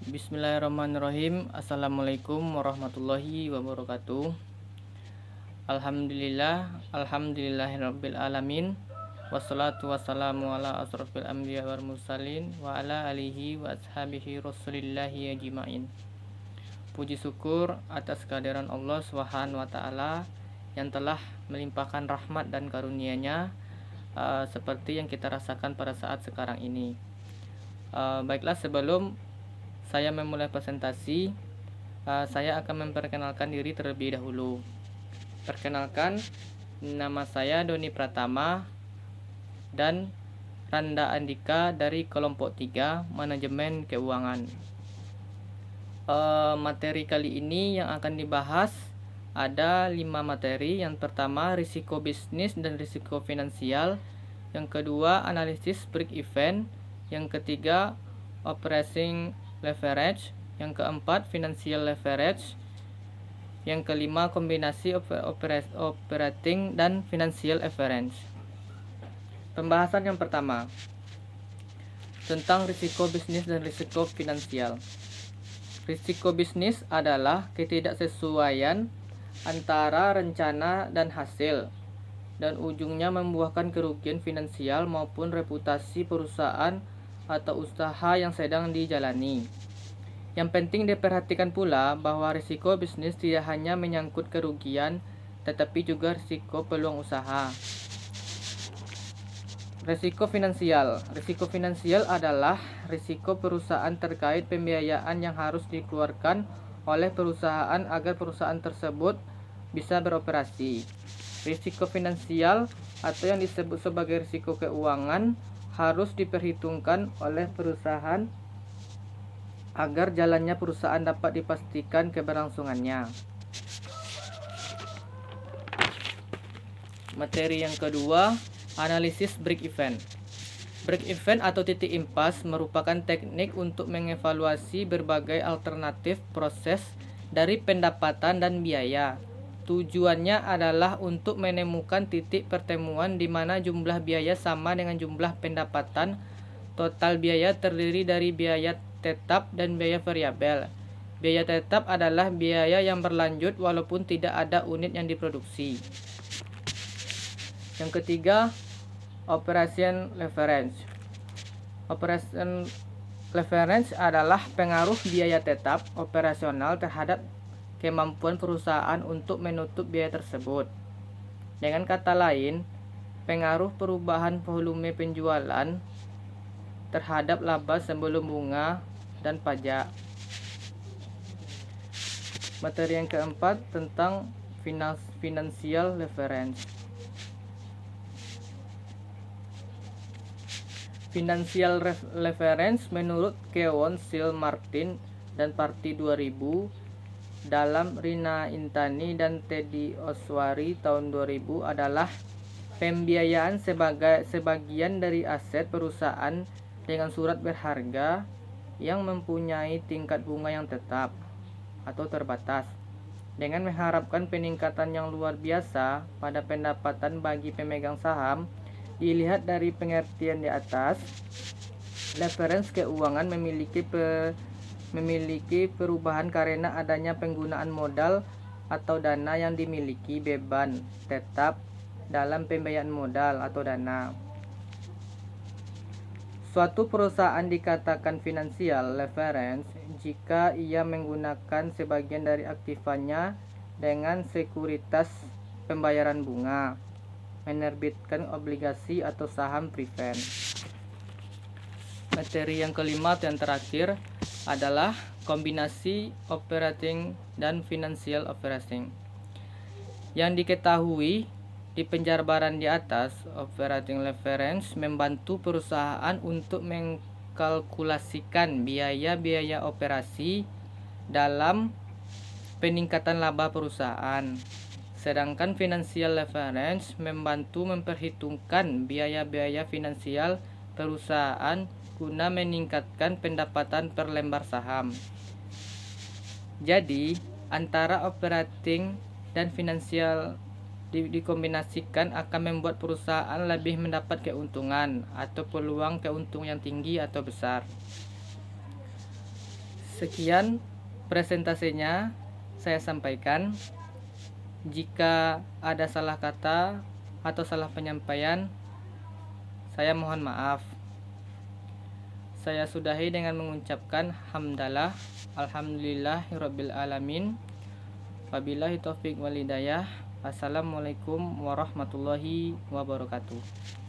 Bismillahirrahmanirrahim. Assalamualaikum warahmatullahi wabarakatuh. Alhamdulillahirabbil alamin. Wassalatu wassalamu ala asrofil anbiya wal mursalin wa ala alihi wa ashabihi rasulillahi ajma'in. Puji syukur atas kehadiran Allah Subhanahu wa taala yang telah melimpahkan rahmat dan karunia-Nya seperti yang kita rasakan pada saat sekarang ini. Baiklah, sebelum saya memulai presentasi, saya akan memperkenalkan diri terlebih dahulu. Perkenalkan, nama saya Doni Pratama dan Randa Andika dari kelompok 3 Manajemen Keuangan. Materi kali ini yang akan dibahas ada 5 materi. Yang pertama, risiko bisnis dan risiko finansial. Yang kedua, analisis break even. Yang ketiga, operating leverage. Yang keempat, financial leverage. Yang kelima, kombinasi operating dan financial leverage. Pembahasan yang pertama tentang risiko bisnis dan risiko finansial. Risiko bisnis adalah ketidaksesuaian antara rencana dan hasil, dan ujungnya membuahkan kerugian finansial maupun reputasi perusahaan atau usaha yang sedang dijalani. Yang penting diperhatikan pula bahwa risiko bisnis tidak hanya menyangkut kerugian, tetapi juga risiko peluang usaha. Risiko finansial. Risiko finansial adalah risiko perusahaan terkait pembiayaan yang harus dikeluarkan oleh perusahaan agar perusahaan tersebut bisa beroperasi. Risiko finansial atau yang disebut sebagai risiko keuangan harus diperhitungkan oleh perusahaan agar jalannya perusahaan dapat dipastikan keberlangsungannya. Materi yang kedua, analisis break even. Break even atau titik impas merupakan teknik untuk mengevaluasi berbagai alternatif proses dari pendapatan dan biaya. Tujuannya adalah untuk menemukan titik pertemuan di mana jumlah biaya sama dengan jumlah pendapatan. Total biaya terdiri dari biaya tetap dan biaya variabel. Biaya tetap adalah biaya yang berlanjut walaupun tidak ada unit yang diproduksi. Yang ketiga, operation leverage. Operation leverage adalah pengaruh biaya tetap operasional terhadap kemampuan perusahaan untuk menutup biaya tersebut. Dengan kata lain, pengaruh perubahan volume penjualan terhadap laba sebelum bunga dan pajak. Materi yang keempat tentang financial leverage. Financial leverage menurut Keown, Sil, Martin, dan Parti 2000 dalam Rina Intani dan Teddy Oswari tahun 2000 adalah pembiayaan sebagian dari aset perusahaan dengan surat berharga yang mempunyai tingkat bunga yang tetap atau terbatas, dengan mengharapkan peningkatan yang luar biasa pada pendapatan bagi pemegang saham. Dilihat dari pengertian di atas, leverage keuangan memiliki perubahan karena adanya penggunaan modal atau dana yang dimiliki beban tetap dalam pembiayaan modal atau dana. Suatu perusahaan dikatakan financial leverage jika ia menggunakan sebagian dari aktifanya dengan sekuritas pembayaran bunga, menerbitkan obligasi atau saham preferred. Materi yang kelima dan terakhir adalah kombinasi operating dan financial operating. Yang diketahui di penjabaran di atas, operating leverage membantu perusahaan untuk mengkalkulasikan biaya-biaya operasi dalam peningkatan laba perusahaan. Sedangkan financial leverage membantu memperhitungkan biaya-biaya finansial perusahaan guna meningkatkan pendapatan per lembar saham. Jadi, antara operating dan finansial dikombinasikan akan membuat perusahaan lebih mendapat keuntungan atau peluang keuntungan yang tinggi atau besar. Sekian presentasinya saya sampaikan. Jika ada salah kata atau salah penyampaian, saya mohon maaf. Saya sudahi dengan mengucapkan hamdalah, alhamdulillahirabbil alamin. Wabillahi taufik wal hidayah. Assalamualaikum warahmatullahi wabarakatuh.